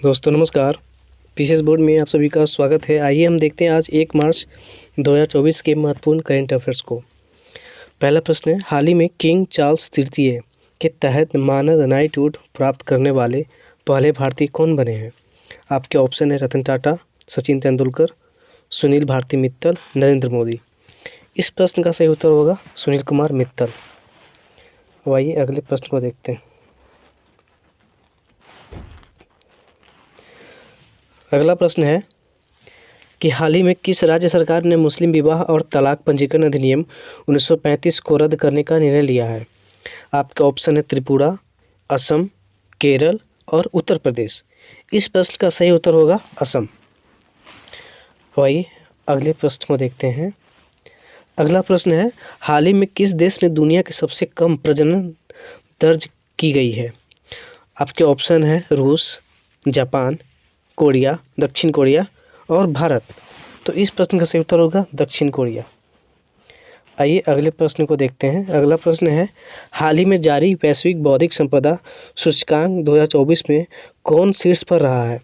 दोस्तों नमस्कार। PCS board में आप सभी का स्वागत है। आइए हम देखते हैं आज 1 मार्च 2024 के महत्वपूर्ण करंट अफेयर्स को। पहला प्रश्न है, हाल ही में किंग चार्ल्स तृतीय के तहत मानद नाइटहुड प्राप्त करने वाले पहले भारतीय कौन बने हैं? आपके ऑप्शन है रतन टाटा, सचिन तेंदुलकर, सुनील भारती मित्तल, नरेंद्र मोदी। इस प्रश्न का सही उत्तर होगा सुनील कुमार मित्तल। अब आइए अगले प्रश्न को देखते हैं। अगला प्रश्न है कि हाल ही में किस राज्य सरकार ने मुस्लिम विवाह और तलाक पंजीकरण अधिनियम 1935 को रद्द करने का निर्णय लिया है? आपका ऑप्शन है त्रिपुरा, असम, केरल और उत्तर प्रदेश। इस प्रश्न का सही उत्तर होगा असम। आइए अगले प्रश्न को देखते हैं। अगला प्रश्न है, हाल ही में किस देश में दुनिया की सबसे कम प्रजनन दर्ज की गई है? आपके ऑप्शन है रूस, जापान, कोरिया, दक्षिण कोरिया और भारत। तो इस प्रश्न का सही उत्तर होगा दक्षिण कोरिया। आइए अगले प्रश्न को देखते हैं। अगला प्रश्न है, हाल ही में जारी वैश्विक बौद्धिक संपदा सूचकांक 2024 में कौन शीर्ष पर रहा है?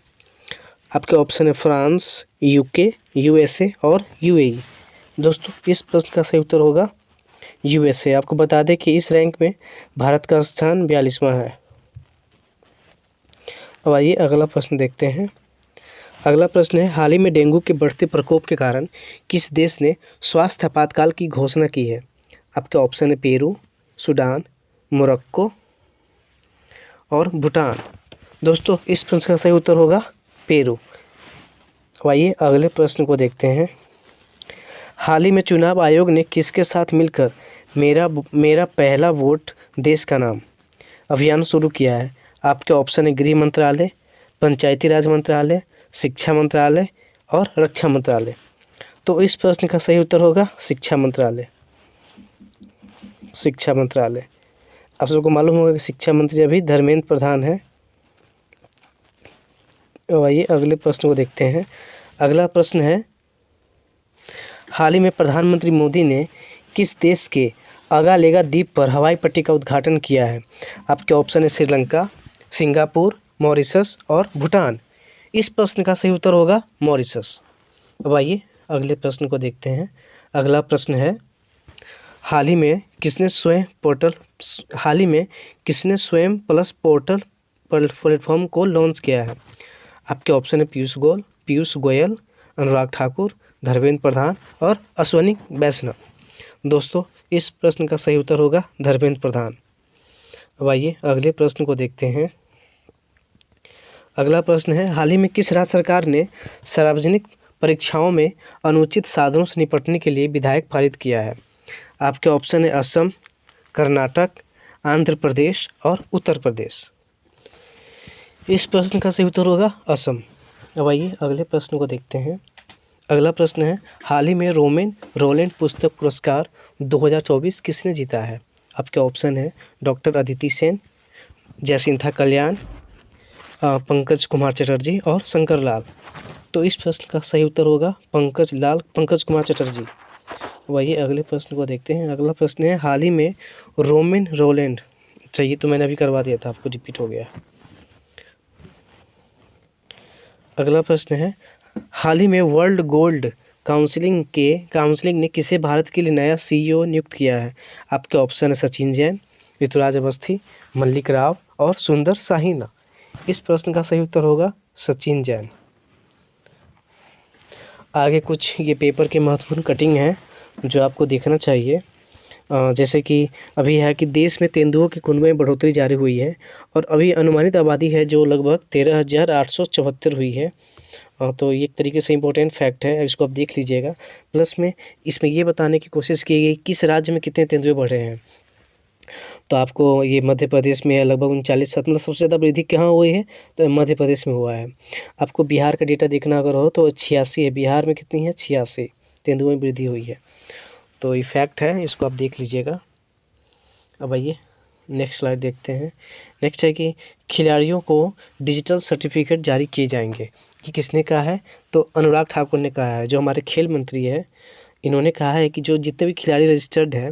आपके ऑप्शन है फ्रांस, यूके, यूएसए और यूएई। दोस्तों इस प्रश्न का सही उत्तर होगा यूएसए। आपको बता दें कि इस रैंक में भारत का स्थान 42वां है। अब आइए अगला प्रश्न देखते हैं। अगला प्रश्न है, हाल ही में डेंगू के बढ़ते प्रकोप के कारण किस देश ने स्वास्थ्य आपातकाल की घोषणा की है? आपके ऑप्शन है पेरू, सूडान, मोरक्को और भूटान। दोस्तों इस प्रश्न का सही उत्तर होगा पेरू। आइए अगले प्रश्न को देखते हैं। हाल ही में चुनाव आयोग ने किसके साथ मिलकर मेरा पहला वोट देश का नाम अभियान शुरू किया है? आपके ऑप्शन है गृह मंत्रालय, पंचायती राज मंत्रालय, शिक्षा मंत्रालय और रक्षा मंत्रालय। तो इस प्रश्न का सही उत्तर होगा शिक्षा मंत्रालय। शिक्षा मंत्रालय। आप सबको मालूम होगा कि शिक्षा मंत्री अभी धर्मेंद्र प्रधान है। आइए अगले प्रश्न को देखते हैं। अगला प्रश्न है, हाल ही में प्रधानमंत्री मोदी ने किस देश के अगालेगा द्वीप पर हवाई पट्टी का उद्घाटन किया है? आपके ऑप्शन है श्रीलंका, सिंगापुर, मॉरिशस और भूटान। इस प्रश्न का सही उत्तर होगा मॉरिशस। अब आइए अगले प्रश्न को देखते हैं। अगला प्रश्न है, हाल ही में किसने स्वयं प्लस पोर्टल प्लेटफॉर्म को लॉन्च किया है? आपके ऑप्शन है पीयूष गोयल, अनुराग ठाकुर, धर्मेंद्र प्रधान और अश्वनी वैष्णव। दोस्तों इस प्रश्न का सही उत्तर होगा धर्मेंद्र प्रधान। अब आइए अगले प्रश्न को देखते हैं। अगला प्रश्न है, हाल ही में किस राज्य सरकार ने सार्वजनिक परीक्षाओं में अनुचित साधनों से निपटने के लिए विधेयक पारित किया है? आपके ऑप्शन है असम, कर्नाटक, आंध्र प्रदेश और उत्तर प्रदेश। इस प्रश्न का सही उत्तर होगा असम। अब आइए अगले प्रश्न को देखते हैं। अगला प्रश्न है, हाल ही में रोमेन रोलैंड पुस्तक पुरस्कार 2024 किसने जीता है? आपके ऑप्शन है डॉक्टर अदिति सेन, जयसिंथा कल्याण, पंकज कुमार चटर्जी और शंकर लाल। तो इस प्रश्न का सही उत्तर होगा पंकज कुमार चटर्जी। वही अगले प्रश्न को देखते हैं। अगला प्रश्न है, हाल ही में रोमेन रोलैंड, चाहिए तो मैंने अभी करवा दिया था, आपको रिपीट हो गया। अगला प्रश्न है, हाल ही में वर्ल्ड गोल्ड काउंसिलिंग ने किसे भारत के लिए नया CEO नियुक्त किया है? आपके ऑप्शन है सचिन जैन, ऋतुराज अवस्थी, मल्लिक राव और सुंदर साहिना। इस प्रश्न का सही उत्तर होगा सचिन जैन। आगे कुछ ये पेपर के महत्वपूर्ण कटिंग हैं जो आपको देखना चाहिए। जैसे कि अभी है कि देश में तेंदुओं की कुनबे में बढ़ोतरी जारी हुई है और अभी अनुमानित आबादी है जो लगभग 13,874 हुई है। तो ये एक तरीके से इम्पोर्टेंट फैक्ट है, इसको आप देख लीजिएगा। प्लस में इसमें ये बताने की कोशिश की गई किस राज्य में कितने तेंदुए बढ़े हैं। तो आपको ये मध्य प्रदेश में लगभग 39, मतलब सबसे ज़्यादा वृद्धि कहाँ हुई है तो मध्य प्रदेश में हुआ है। आपको बिहार का डेटा देखना अगर हो तो 86 है, बिहार में कितनी है 86 तेंदुओं में वृद्धि हुई है। तो ये फैक्ट है, इसको आप देख लीजिएगा। अब आइए नेक्स्ट स्लाइड देखते हैं। नेक्स्ट है कि खिलाड़ियों को डिजिटल सर्टिफिकेट जारी किए जाएंगे, कि किसने कहा है तो अनुराग ठाकुर ने कहा है, जो हमारे खेल मंत्री है। इन्होंने कहा है कि जो जितने भी खिलाड़ी रजिस्टर्ड हैं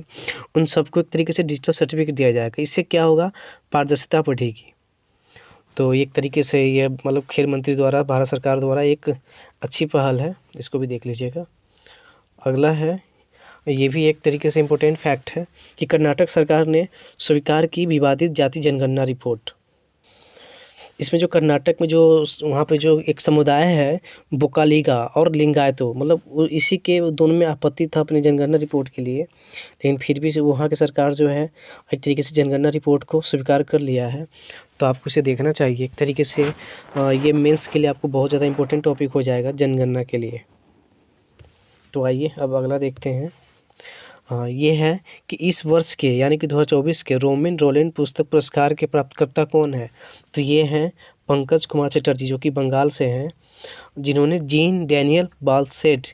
उन सबको एक तरीके से डिजिटल सर्टिफिकेट दिया जाएगा। इससे क्या होगा, पारदर्शिता बढ़ेगी। तो एक तरीके से ये मतलब खेल मंत्री द्वारा भारत सरकार द्वारा एक अच्छी पहल है, इसको भी देख लीजिएगा। अगला है, ये भी एक तरीके से इम्पोर्टेंट फैक्ट है कि कर्नाटक सरकार ने स्वीकार की विवादित जाति जनगणना रिपोर्ट। इसमें जो कर्नाटक में जो वहाँ पे जो एक समुदाय है बोकालीगा और लिंगायतो, मतलब वो इसी के दोनों में आपत्ति था अपनी जनगणना रिपोर्ट के लिए, लेकिन फिर भी वहाँ की सरकार जो है एक तरीके से जनगणना रिपोर्ट को स्वीकार कर लिया है। तो आपको इसे देखना चाहिए। एक तरीके से ये मेंस के लिए आपको बहुत ज़्यादा इंपॉर्टेंट टॉपिक हो जाएगा जनगणना के लिए। तो आइए अब अगला देखते हैं। ये है कि इस वर्ष के यानी कि 2024 के रोमन रोलैंड पुस्तक पुरस्कार के प्राप्तकर्ता कौन है। तो ये हैं पंकज कुमार चटर्जी, जो कि बंगाल से हैं, जिन्होंने जीन डैनियल बाल्सेट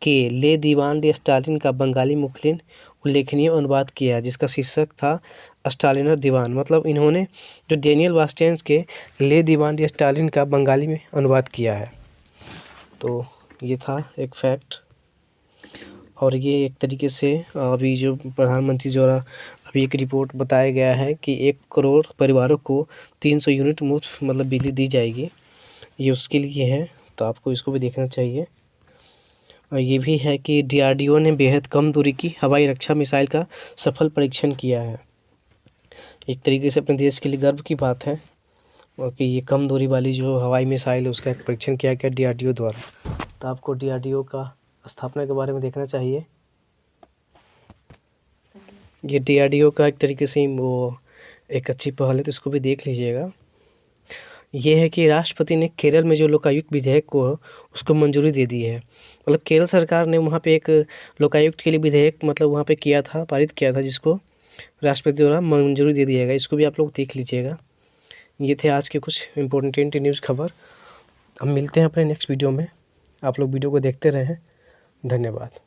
के ले दीवान डी स्टालिन का बंगाली मुखलिन उल्लेखनीय अनुवाद किया, जिसका शीर्षक था स्टालिनर दीवान। मतलब इन्होंने जो डैनियल बाल्सेट के ले दीवान डी स्टालिन का बंगाली में अनुवाद किया है। तो ये था एक फैक्ट। और ये एक तरीके से अभी जो प्रधानमंत्री द्वारा अभी एक रिपोर्ट बताया गया है कि 1 करोड़ परिवारों को 300 यूनिट मुफ्त मतलब बिजली दी जाएगी, ये उसके लिए है। तो आपको इसको भी देखना चाहिए। और ये भी है कि DRDO ने बेहद कम दूरी की हवाई रक्षा मिसाइल का सफल परीक्षण किया है। एक तरीके से अपने देश के लिए गर्व की बात है और कि ये कम दूरी वाली जो हवाई मिसाइल है उसका परीक्षण किया गया DRDO द्वारा। तो आपको DRDO का स्थापना के बारे में देखना चाहिए। ये DRDO का एक तरीके से वो एक अच्छी पहल है, तो इसको भी देख लीजिएगा। ये है कि राष्ट्रपति ने केरल में जो लोकायुक्त विधेयक को उसको मंजूरी दे दी है। मतलब केरल सरकार ने वहाँ पे एक लोकायुक्त के लिए विधेयक मतलब वहाँ पे किया था, पारित किया था, जिसको राष्ट्रपति द्वारा मंजूरी दे दिया गया। इसको भी आप लोग देख लीजिएगा। ये थे आज के कुछ इम्पोर्टेंट न्यूज़ खबर। हम मिलते हैं अपने नेक्स्ट वीडियो में। आप लोग वीडियो को देखते रहें। धन्यवाद।